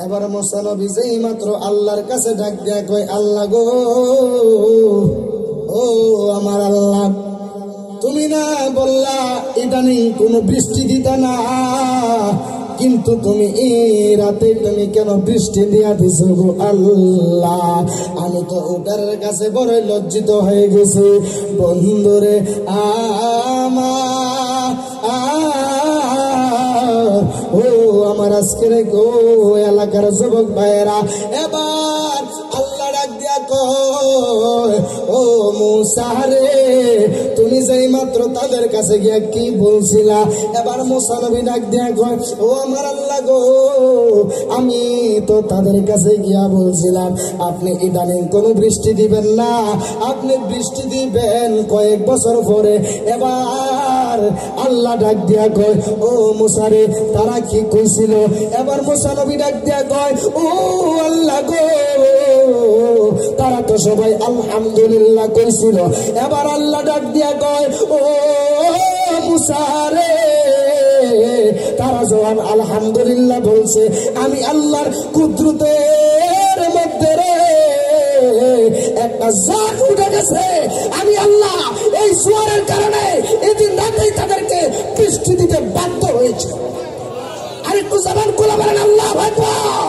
এবার মুসা নবী যেই মাত্র আল্লাহর কাছে ডাক দেয়া কয়, আল্লাহ গো, ও আমার আল্লাহ, তুমি না বললা ইদানিং কোনো বৃষ্টি দিতা না, কিন্তু তুমি এই রাতে তুমি কেন বৃষ্টি দিয়া দিছো গো আল্লাহ? আমি তো ওটার কাছে বড় লজ্জিত হয়ে গেছি। বন্ধুরে ও আমার আজকের গো এলাকার যুবক ভাইয়েরা, এবার আল্লাহ ডাক দিয়া কয়, ও মুসা রে, তুমি যেই মাত্র তাদের কাছে গিয়া কি বলছিলা? এবার মুসা নবী ডাক দিয়া কয়, ও আমার আল্লাহ গো, আমি তো তাদের কাছে গিয়া বলছিলাম আপনি ইদানিং কোনো বৃষ্টি দিবেন না, আপনি বৃষ্টি দিবেন কয়েক বছর পরে। এবার আল্লাহ ডাক দিয়া কয়, ও মুসা রে, তারা কি কইছিল? এবার মুসা নবী ডাক দিয়া কয়, ও আল্লাহ গো, তারা তো সবাই আলহামদুলিল্লাহ কইছিল। এবার আল্লাহ ডাক দিয়া কয়, ও মুসা রে, তারা যখন আলহামদুলিল্লাহ বলছে, আমি আল্লাহর কুদরতের মধ্যে রে একটা জাত উঠে গেছে। আমি আল্লাহ এই জোয়ারের কারণে এদিন রাতেই তাদেরকে বৃষ্টি দিতে বাধ্য হয়েছে। আরেকটু জবান খুলে বলেন আল্লাহু আকবার।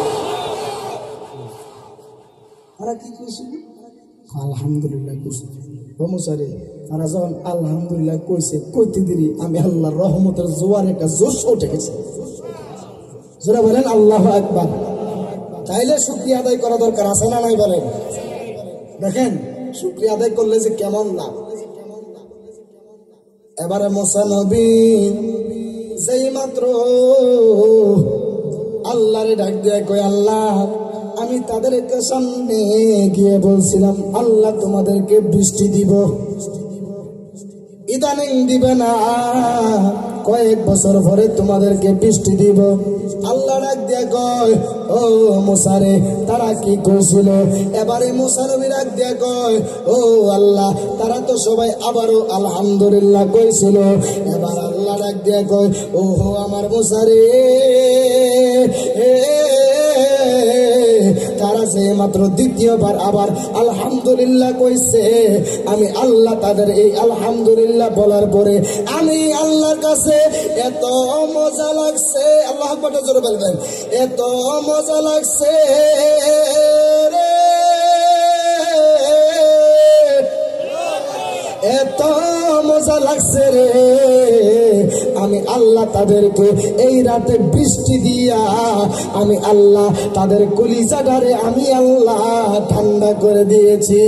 তারা কি কইছিল? আলহামদুলিল্লাহ কইছে। ও মুসা রে, তারা যখন আলহামদুলিল্লাহ কইছে, কইতে দিরি আমি আল্লাহর রহমতের জোয়ার একটা জোশ উঠে গেছে। যারা বলেন আল্লাহু আকবার। তাইলে শুকরিয়া আদায় করা দরকার আছে না নাই? বলেন। দেখেন শুকরিয়া আদায় করলে যে কেমন লাভ। এবারে মুসা নবী যেই মাত্র আল্লাহরে ডাক দিয়ে কয়, আল্লাহ, আমি তাদেরকে সামনে গিয়ে বলছিলাম আল্লাহ তোমাদেরকে বৃষ্টি দিব, ইদানিং দিবে না, কয়েক বছর পরে তোমাদেরকে বৃষ্টি দিব। আল্লাহ ডাক দিয়া কয়, ও মুসা রে, তারা কি করছিল? এবারে মুসা নবী ডাক দিয়া কয়, ও আল্লাহ, তারা তো সবাই আবারও আলহামদুলিল্লাহ কইছিল। এবার আল্লাহ ডাক দিয়া কয়, ও আমার মুসা রে, তারা যে মাত্র দ্বিতীয়বার আবার আলহামদুলিল্লাহ কইছে, আমি আল্লাহ তাদের এই আলহামদুলিল্লাহ বলার পরে আমি আল্লাহর কাছে এত মজা লাগছে, আল্লাহ আকবার জোরে বলবেন, এত মজা লাগছে রে, এত মজা লাগছে রে, আমি আল্লাহ তাদেরকে এই রাতে বৃষ্টি দিয়া আমি আল্লাহ তাদের কলিজাটারে আমি আল্লাহ ঠান্ডা করে দিয়েছি।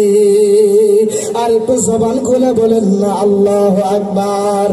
আর একটু জবান খুলে বলেন না আল্লাহু আকবার।